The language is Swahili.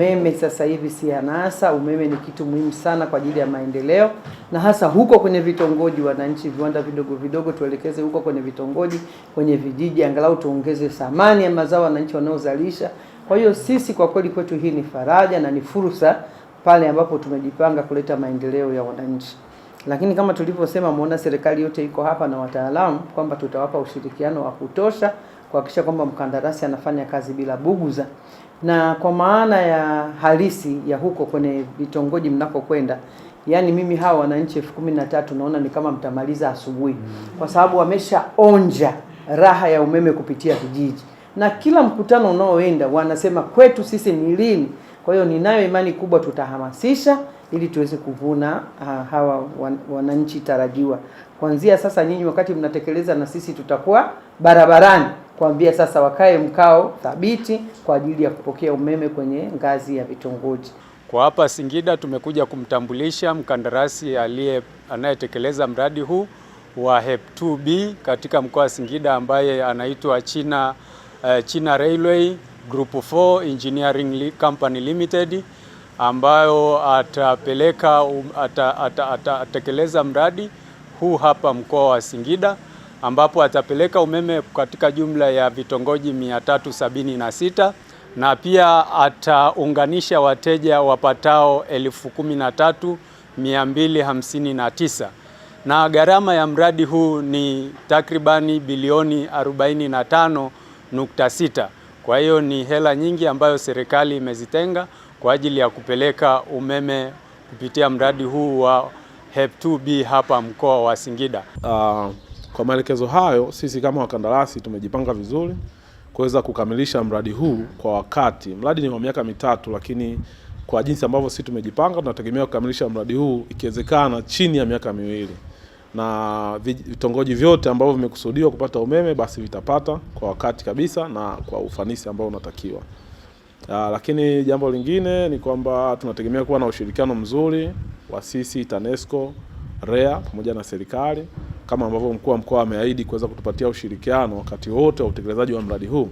umeme sasa hivi si anasa. Umeme ni kitu muhimu sana kwa ajili ya maendeleo, na hasa huko kwenye vitongoji. Wananchi, viwanda vidogo vidogo tuelekeze huko kwenye vitongoji, kwenye vijiji, angalau tuongeze thamani ya mazao wananchi wanaozalisha. Kwa hiyo sisi kwa kweli kwetu hii ni faraja na ni fursa pale ambapo tumejipanga kuleta maendeleo ya wananchi. Lakini kama tulivyosema, muona serikali yote iko hapa na wataalamu kwamba tutawapa ushirikiano wa kutosha kuhakikisha kwamba mkandarasi anafanya kazi bila buguza. Na kwa maana ya halisi ya huko kwenye vitongoji mnakokwenda, yani mimi hawa wananchi 13,000 naona ni kama mtamaliza asubuhi, kwa sababu wameshaonja raha ya umeme kupitia vijiji, na kila mkutano unaoenda wanasema kwetu sisi ni lini. Kwa hiyo ninayo imani kubwa tutahamasisha ili tuweze kuvuna hawa wananchi tarajiwa. Kuanzia sasa nyinyi wakati mnatekeleza, na sisi tutakuwa barabarani kuambia sasa wakae mkao thabiti kwa ajili ya kupokea umeme kwenye ngazi ya vitongoji. Kwa hapa Singida tumekuja kumtambulisha mkandarasi anayetekeleza mradi huu wa HEP2B katika mkoa wa Singida, ambaye anaitwa China Railway Group 4 Engineering Company Limited, ambayo atatekeleza mradi huu hapa mkoa wa Singida, ambapo atapeleka umeme katika jumla ya vitongoji 376 na pia ataunganisha wateja wapatao 13,259, na gharama ya mradi huu ni takribani bilioni 45.6. Kwa hiyo ni hela nyingi ambayo serikali imezitenga kwa ajili ya kupeleka umeme kupitia mradi huu wa HEP2B hapa mkoa wa Singida. Kwa maelekezo hayo, sisi kama wakandarasi tumejipanga vizuri kuweza kukamilisha mradi huu kwa wakati. Mradi ni wa miaka mitatu, lakini kwa jinsi ambavyo sisi tumejipanga tunategemea kukamilisha mradi huu ikiwezekana chini ya miaka miwili, na vitongoji vyote ambavyo vimekusudiwa kupata umeme basi vitapata kwa wakati kabisa na kwa ufanisi ambao unatakiwa. Lakini jambo lingine ni kwamba tunategemea kuwa na ushirikiano mzuri wa sisi TANESCO, REA pamoja na serikali, kama ambavyo mkuu wa mkoa ameahidi kuweza kutupatia ushirikiano wakati wote wa utekelezaji wa mradi huu.